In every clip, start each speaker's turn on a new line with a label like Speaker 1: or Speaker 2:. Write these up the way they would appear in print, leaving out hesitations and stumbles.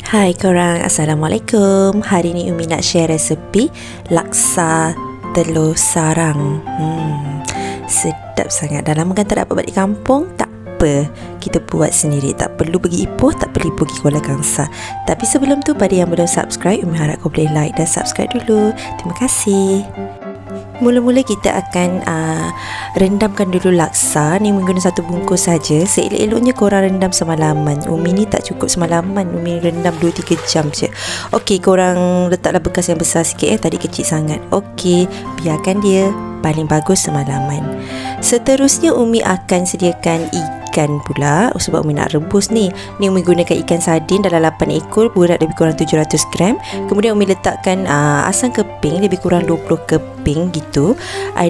Speaker 1: Hai korang, Assalamualaikum. Hari ni Umi nak share resepi laksa telur sarang. Sedap sangat. Dah lama kan tak dapat buat di kampung? Tak apa, kita buat sendiri. Tak perlu pergi Ipoh, tak perlu pergi Kuala Kangsar. Tapi sebelum tu, pada yang belum subscribe, Umi harap kau boleh like dan subscribe dulu. Terima kasih. Mula-mula kita akan rendamkan dulu laksa. Ni menggunakan satu bungkus saja. Seelok-eloknya korang rendam semalaman. Umi ni tak cukup semalaman, Umi rendam 2-3 jam je. Okey, korang letaklah bekas yang besar sikit. Tadi kecil sangat. Okey, biarkan dia. Paling bagus semalaman. Seterusnya Umi akan sediakan ikan pula, sebab Umi nak rebus ni. Ni Umi gunakan ikan sardin dalam 8 ekor, berat lebih kurang 700 gram. Kemudian Umi letakkan asam keping lebih kurang 20 keping gitu,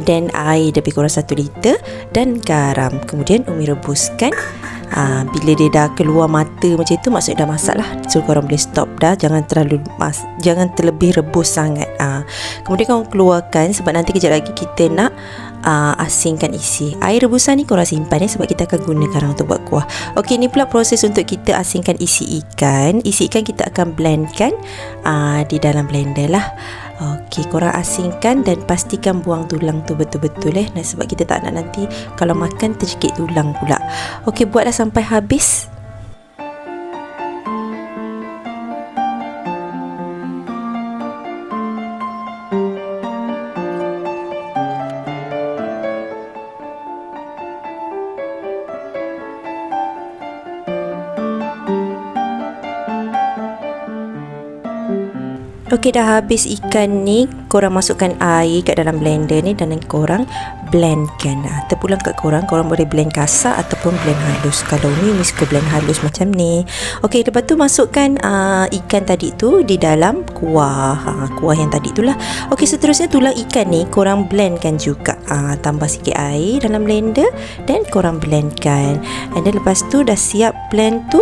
Speaker 1: dan air lebih kurang 1 liter dan garam. Kemudian Umi rebuskan. Bila dia dah keluar mata macam itu, maksudnya dah masak lah. So korang boleh stop dah. Jangan terlebih rebus sangat. Kemudian korang keluarkan, sebab nanti kejap lagi kita nak asingkan isi. Air rebusan ni korang simpan sebab kita akan guna sekarang untuk buat kuah. Okey, ni pula proses untuk kita asingkan isi ikan. Isi ikan kita akan blendkan di dalam blender lah. Okey, korang asingkan dan pastikan buang tulang tu betul-betul sebab kita tak nak nanti kalau makan tercekik tulang pula. Okey, buatlah sampai habis. Okey, dah habis ikan ni, korang masukkan air kat dalam blender ni dan korang blendkan. Terpulang kat korang boleh blend kasar ataupun blend halus. Kalau ni suka blend halus macam ni. Okey, lepas tu masukkan ikan tadi tu di dalam kuah. Kuah yang tadi tu lah. Okey, seterusnya tulang ikan ni korang blendkan juga. Tambah sikit air dalam blender dan korang blendkan. And then lepas tu dah siap blend tu,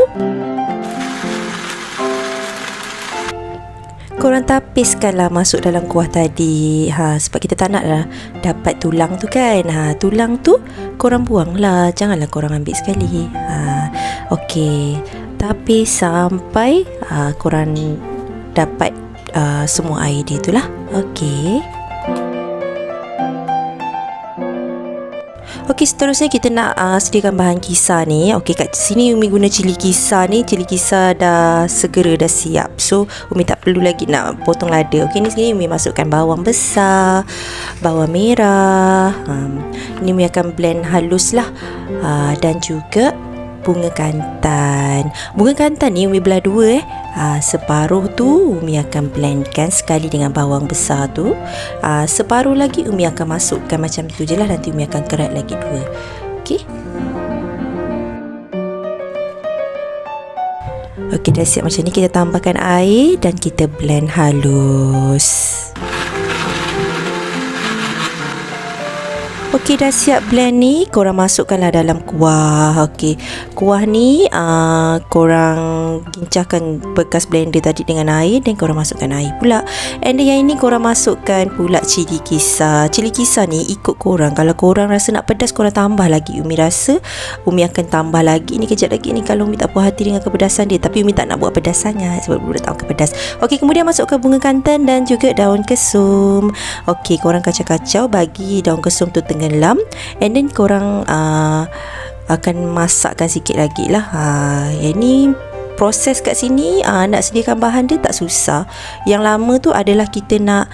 Speaker 1: korang tapiskanlah masuk dalam kuah tadi. Sebab kita tak nak lah dapat tulang tu kan. Tulang tu korang buanglah, janganlah korang ambil sekali. Okey, tapis sampai korang dapat semua air dia tu lah. Okey. Okey, seterusnya kita nak sediakan bahan kisar ni. Okey, kat sini Umi guna cili kisar ni. Cili kisar dah segera, dah siap. So, Umi tak perlu lagi nak potong lada. Okey, ni sini Umi masukkan bawang besar, bawang merah. Ni Umi akan blend halus lah. Dan juga bunga kantan. Bunga kantan ni Umi belah dua separuh tu Umi akan blendkan sekali dengan bawang besar tu. Separuh lagi Umi akan masukkan macam tu je lah. Nanti Umi akan kerat lagi dua. Okey. Okey, dah siap macam ni. Kita tambahkan air dan kita blend halus. Okey, dah siap blend ni, korang masukkanlah dalam kuah. Okey, kuah ni korang gincahkan bekas blender tadi dengan air dan korang masukkan air pula. And yang ini korang masukkan pula cili kisar. Cili kisar ni ikut korang. Kalau korang rasa nak pedas, korang tambah lagi. Umi rasa Umi akan tambah lagi ni kejap lagi ni kalau Umi tak puas hati dengan kepedasan dia. Tapi Umi tak nak buat pedas sangat sebab Umi dah tahu kepedas. Okey, kemudian masukkan bunga kantan dan juga daun kesum. Okey, korang kacau-kacau bagi daun kesum tu tenggelam. And then korang akan masakkan sikit lagi lah. Yang ni proses kat sini, nak sediakan bahan dia tak susah. Yang lama tu adalah kita nak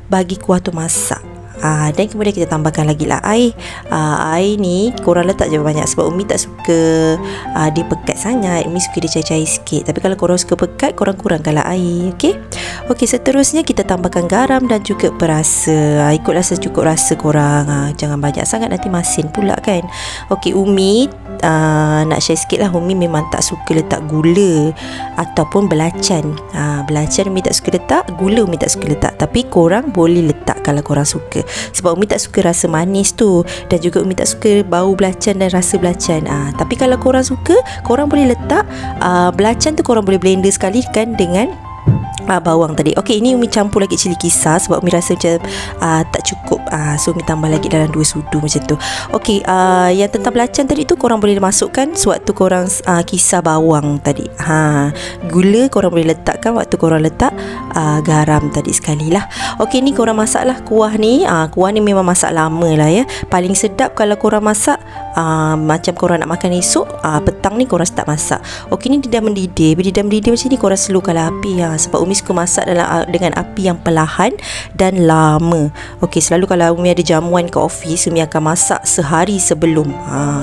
Speaker 1: bagi kuah tu masak. Dan kemudian kita tambahkan lagi lah air. Air ni korang letak je banyak sebab Umi tak suka dia pekat sangat. Umi suka dia cair-cair sikit. Tapi kalau korang suka pekat, korang kurangkanlah air. Okey, seterusnya kita tambahkan garam dan juga perasa. Ikutlah secukup rasa korang. Jangan banyak sangat, nanti masin pula kan. Okey, Umi nak share sikit lah. Umi memang tak suka letak gula ataupun belacan. Belacan Umi tak suka letak, gula Umi tak suka letak. Tapi korang boleh letak kalau korang suka. Sebab Umi tak suka rasa manis tu. Dan juga Umi tak suka bau belacan dan rasa belacan. Tapi kalau korang suka, korang boleh letak belacan tu, korang boleh blender sekali kan dengan bawang tadi. Okey, ini Umi campur lagi cili kisar sebab Umi rasa macam tak cukup. So Umi tambah lagi dalam 2 sudu macam tu. Okey, yang tentang belacan tadi tu korang boleh masukkan sewaktu korang kisar bawang tadi. Gula korang boleh letakkan waktu korang letak garam tadi sekali lah. Okey, ni korang masak lah kuah ni. Kuah ni memang masak lama lah ya. Paling sedap kalau korang masak macam korang nak makan esok, petang ni korang start masak. Okey, ni dia dah mendidih. Bila dia dah mendidih macam ni, korang slowkan lah api sebab Umi suka masak dengan api yang perlahan dan lama. Okey, selalu kalau Umi ada jamuan ke office, Umi akan masak sehari sebelum.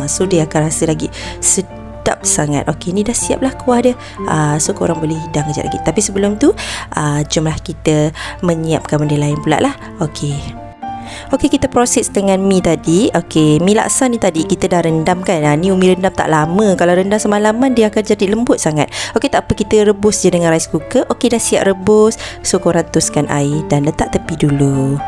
Speaker 1: So dia akan rasa lagi sedap sangat. Okey, ni dah siap lah kuah dia. So korang boleh hidang kejap lagi. Tapi sebelum tu, jomlah kita menyiapkan benda lain pula lah. Okey, kita proses dengan mi tadi. Okey, mi laksa ni tadi kita dah rendam kan. Ni Umi rendam tak lama. Kalau rendam semalaman dia akan jadi lembut sangat. Okey, tak apa, kita rebus je dengan rice cooker. Okey, dah siap rebus. So korang tuskan air dan letak tepi dulu.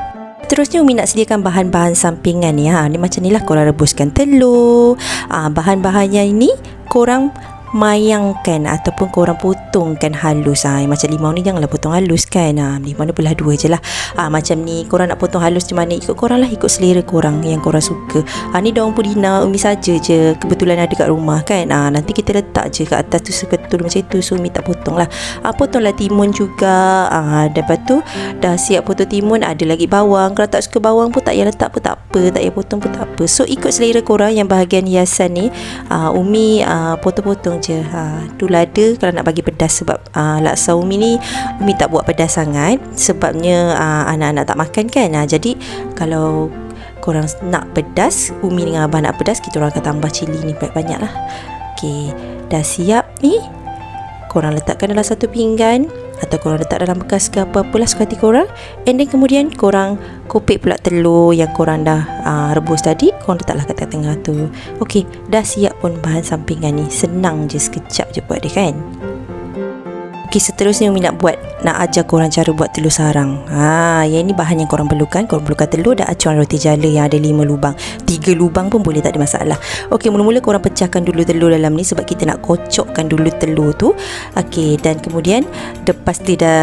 Speaker 1: Terusnya Umi nak sediakan bahan-bahan sampingan ni. Ni macam ni lah, korang rebuskan telur. Bahan-bahannya ini korang mayangkan ataupun korang potongkan halus. Macam limau ni janganlah potong halus kan. Limau ni belah 2 je lah. Macam ni korang nak potong halus macam mana, ikut korang lah, ikut selera korang yang korang suka. Ni daun pudina Umi saja je kebetulan ada kat rumah kan. Nanti kita letak je kat atas tu seketul macam tu. So Umi tak potong lah. Potonglah timun juga. Lepas tu dah siap potong timun, ada lagi bawang. Kalau tak suka bawang pun tak payah letak pun tak apa, tak payah potong pun tak apa. So ikut selera korang. Yang bahagian hiasan ni Umi potong-potong je. Tu lada kalau nak bagi pedas sebab laksa Umi ni Umi tak buat pedas sangat sebabnya anak-anak tak makan kan. Jadi kalau korang nak pedas, Umi dengan abang nak pedas, kita orang akan tambah cili ni banyak-banyak lah. Okey, dah siap ni. Korang letakkan dalam satu pinggan atau korang letak dalam bekas ke apa-apalah suka hati korang. And then kemudian korang kopek pula telur yang korang dah rebus tadi, korang letaklah kat tengah tu. Okey, dah siap pun bahan sampingan ni. Senang je, sekejap je buat dia kan. Okey, seterusnya Umi nak ajar korang cara buat telur sarang. Yang ni bahan yang korang perlukan. Korang perlukan telur dan acuan roti jala yang ada 5 lubang. 3 lubang pun boleh, tak ada masalah. Okey, mula-mula korang pecahkan dulu telur dalam ni sebab kita nak kocokkan dulu telur tu. Okey, dan kemudian lepas dia dah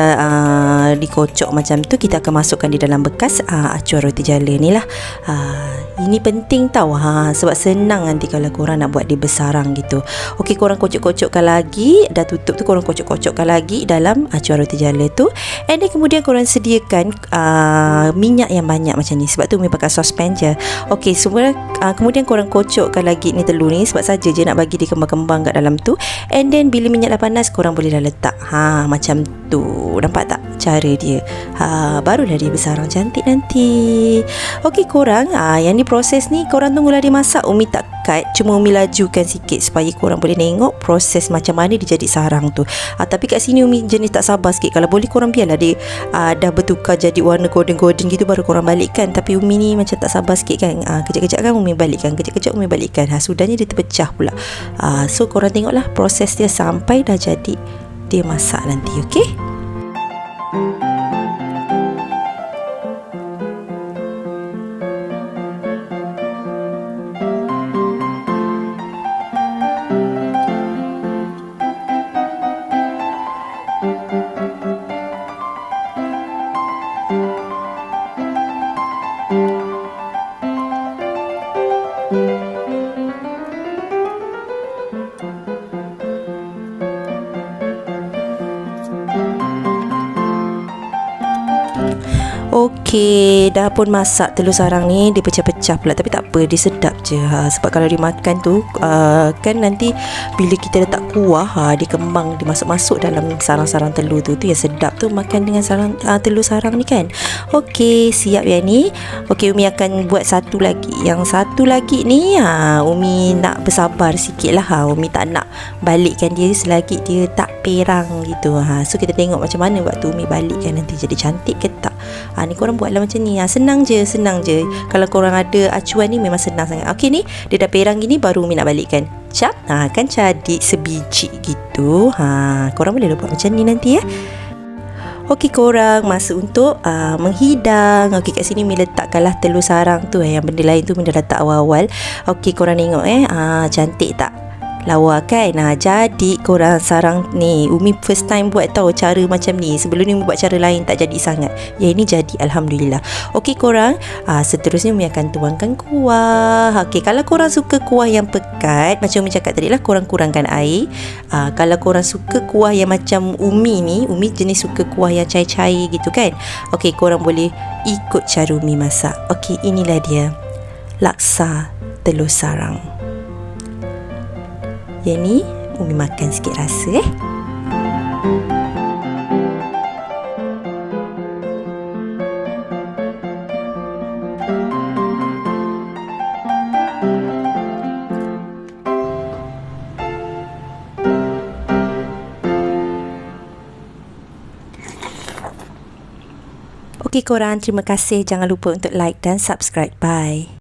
Speaker 1: dikocok macam tu, kita akan masukkan di dalam bekas acuan roti jala ni lah. Ini penting tau. Sebab senang nanti kalau korang nak buat dia bersarang gitu. Okey, korang kocok-kocokkan lagi. Dah tutup tu, korang kocok-kocokkan lagi dalam acuan roti jala tu. And then kemudian korang sediakan minyak yang banyak macam ni. Sebab tu Umi pakai saucepan je. Okey, kemudian korang kocokkan lagi ni telur ni sebab saja je nak bagi dia kembang-kembang kat dalam tu. And then bila minyak dah panas, korang boleh dah letak. Macam tu. Nampak tak cara dia? Barulah dia bersarang cantik nanti. Okey korang, yang ni proses ni korang tunggulah dia masak. Umi tak cut, cuma Umi lajukan sikit supaya korang boleh tengok proses macam mana dia jadi sarang tu. Tapi kat sini Umi jenis tak sabar sikit. Kalau boleh korang biarlah dia dah bertukar jadi warna golden-golden gitu baru korang balikkan. Tapi Umi ni macam tak sabar sikit kan. Kejap-kejap kan Umi balikkan, kejap-kejap Umi balikkan. Sudahnya dia terpecah pula. So korang tengoklah proses dia sampai dah jadi dia masak nanti. Okey. Okey, dah pun masak telur sarang ni. Dia pecah-pecah pula, tapi tak apa, dia sedap je. Sebab kalau dia makan tu kan nanti bila kita letak kuah, dia kembang, dia masuk-masuk dalam sarang-sarang telur tu. Tu yang sedap tu, makan dengan telur sarang ni kan. Okey, siap yang ni. Okey, Umi akan buat satu lagi. Yang satu lagi ni Umi nak bersabar sikit lah. Umi tak nak balikkan dia selagi dia tak perang gitu. So kita tengok macam mana waktu Umi balikkan nanti jadi cantik ke tak. Ni korang buatlah macam ni. Senang je. Kalau korang ada acuan ni memang senang sangat. Okey ni, dia dah perang gini baru Umi nak balikkan. Cap, kan jadi sebiji gitu. Korang boleh buat macam ni nanti ya. Okey korang, masa untuk menghidang. Okey, kat sini Umi letakkanlah telur sarang tu. Yang benda lain tu Umi dah letak awal-awal. Okey korang tengok cantik tak? lawa kan. Jadi korang sarang ni, Umi first time buat tahu cara macam ni. Sebelum ni Umi buat cara lain tak jadi sangat. Yang ini jadi, alhamdulillah. Okey korang, seterusnya Umi akan tuangkan kuah. Okey, kalau korang suka kuah yang pekat, macam Umi cakap tadi lah, korang kurangkan air. Kalau korang suka kuah yang macam Umi ni, Umi jenis suka kuah yang cair-cair gitu kan. Okey, korang boleh ikut cara Umi masak. Okey, inilah dia laksa telur sarang. Yang ni Umi makan sikit rasa Okey korang, terima kasih. Jangan lupa untuk like dan subscribe. Bye.